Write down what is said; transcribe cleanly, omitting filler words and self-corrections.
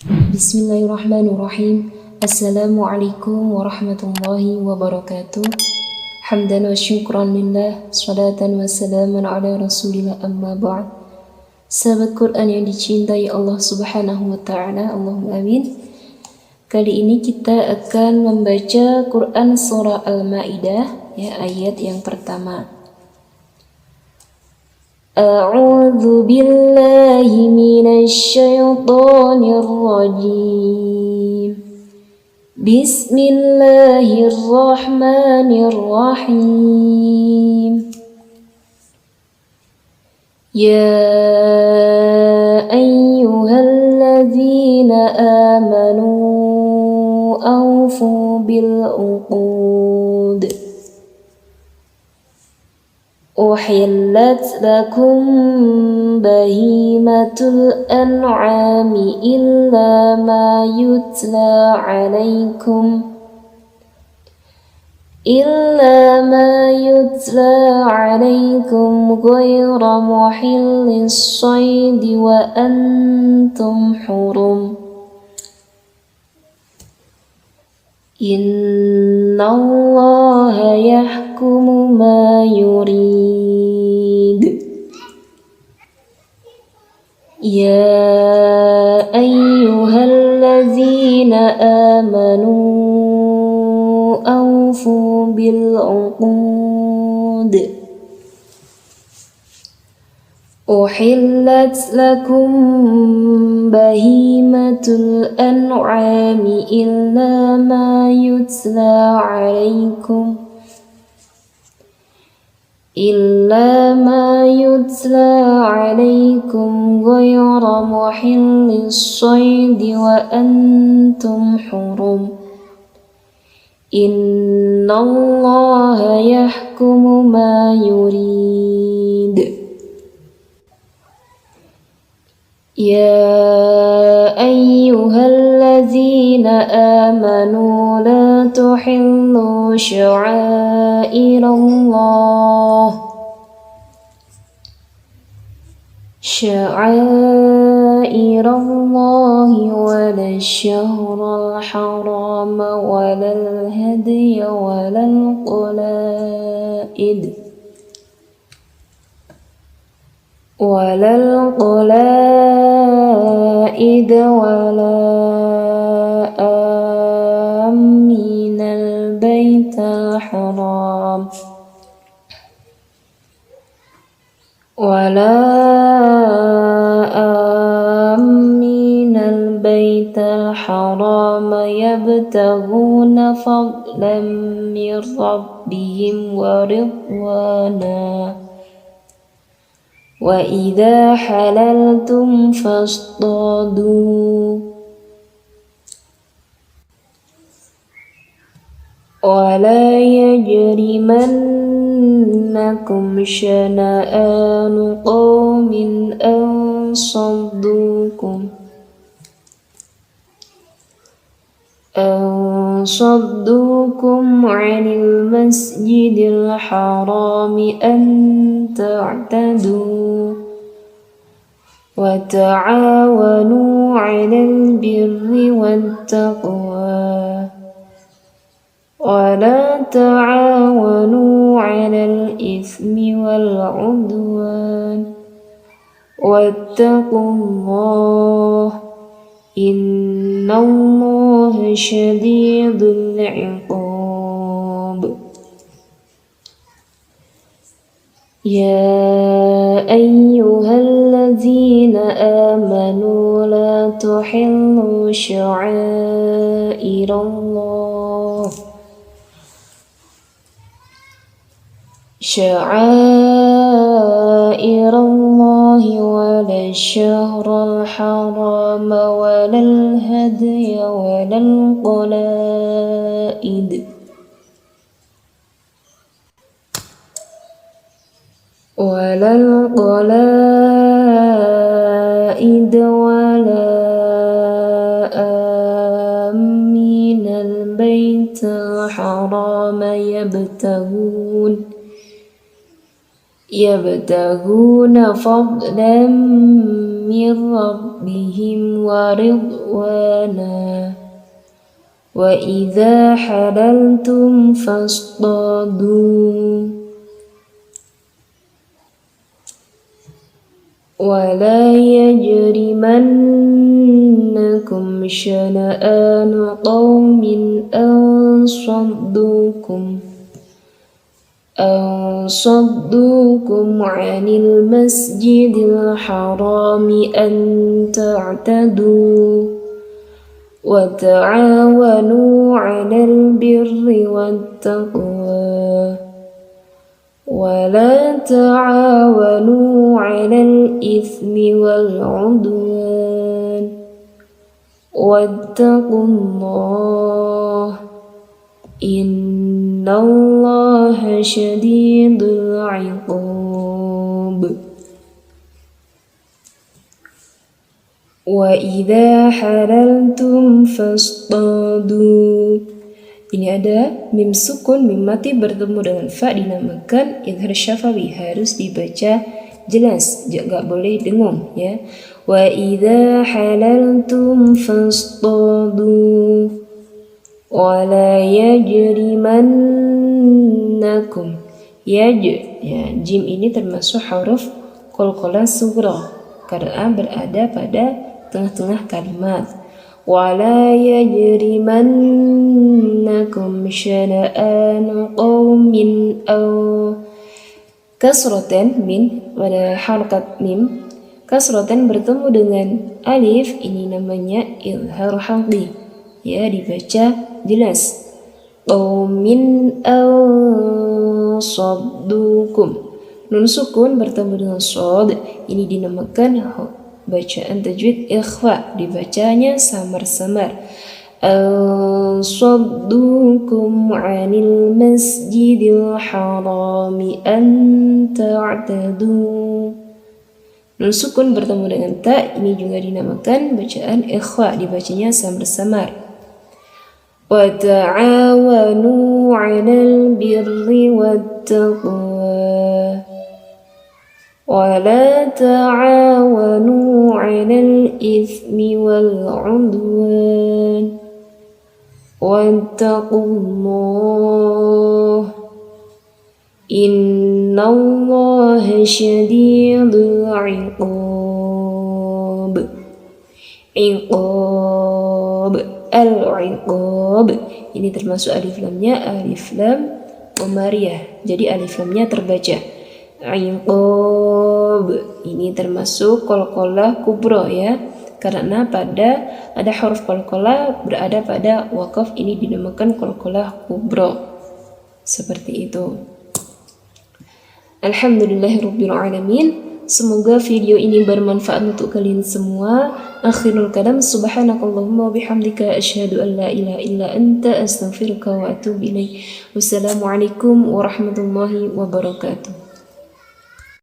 Bismillahirrahmanirrahim. Assalamualaikum warahmatullahi wabarakatuh. Hamdan wa syukran lillah, salatan wa salaman ala rasulillah, amma ba'd. Sahabat Quran yang dicintai Allah subhanahu wa ta'ala, Allahumma amin. Kali ini kita akan membaca Quran surah Al-Ma'idah, ayat yang pertama. A'udzu billahi minasy syaithanir rajim. Bismillahirrahmanirrahim. Ya ayyuhalladzina amanu awfu bil uqud. أحلت لكم بهيمة الأنعام إلا ما يتلى عليكم غير محل الصيد وأنتم حرم إن الله يحكم ما يريد. يا أيها الذين آمنوا أوفوا بالعقود. أحلت لكم بهيمة الأنعام إلا ما يتلى عليكم غير محل الصيد وأنتم حرم إن الله يحكم ما يريد. يا أيها الذين آمنوا لا تحلوا شعائر الله ولا الشهر الحرام ولا الهدي ولا القلائد ولا آمين البيت الحرام يبتغون فضلا من ربهم ورضوانا وإذا حللتم فاصطادوا ولا يجرمنكم شنآن قوم أن صدوكم عن المسجد الحرام أن تعتدوا وتعاونوا على البر والتقوى ولا تعاونوا على الإثم والعدوان واتقوا الله إن الله شديد العقاب. يا أيها الذين آمنوا لا تحلوا شعائر الله ولا الشهر الحرام ولا الهدي ولا القلائد ولا آمين البيت الحرام يبتغون فضلا من ربهم ورضوانا وإذا حللتم فاصطادوا ولا يجرمنكم شنآن قوم أن صدوكم عن المسجد الحرام أن تعتدوا وتعاونوا على البر والتقوى ولا تعاونوا على الإثم والعدوان واتقوا الله إن الله شديد العقاب وإذا حللتم فاصطادوا. Ini ada mim sukun, mim mati bertemu dengan fa dinamakan idhar syafawi, harus dibaca jelas, gak boleh dengung ya. Wa idza halaltum fastadu wa la yajrimannakum ya, jim ini termasuk huruf qalqalah sughra karena berada pada tengah-tengah kalimat. ولا يجرمنكم شنآن قوم أو kasroten min pada harakat mim, kasroten bertemu dengan alif, ini namanya izhar halqi ya, dibaca jelas. Qaumin aw saddukum, nun sukun bertemu dengan shad, ini dinamakan bacaan tajwid ikhfa, dibacanya samar-samar. Saddukum 'anil masjidil harami an ta'tadu. Nun sukun bertemu dengan ta, ini juga dinamakan bacaan ikhfa, dibacanya samar-samar. Wa ta'awanu 'alal birri wattaqwa ولا تعاونوا على الإثم والعدوان واتقوا الله إن الله شديد العقاب. Al-iqab ini termasuk alif lamnya alif lam qamariyah, jadi alif lamnya terbaca. Iqab ini termasuk qalqalah kubra ya, karena pada ada huruf qalqalah berada pada waqaf, ini dinamakan qalqalah kubra. Seperti itu. Alhamdulillahirabbil alamin. Semoga video ini bermanfaat untuk kalian semua. Akhirul kalam, subhanakallahumma wa bihamdika asyhadu an la ilaha illa anta astaghfiruka wa atubu ilaik. Wassalamualaikum warahmatullahi wabarakatuh.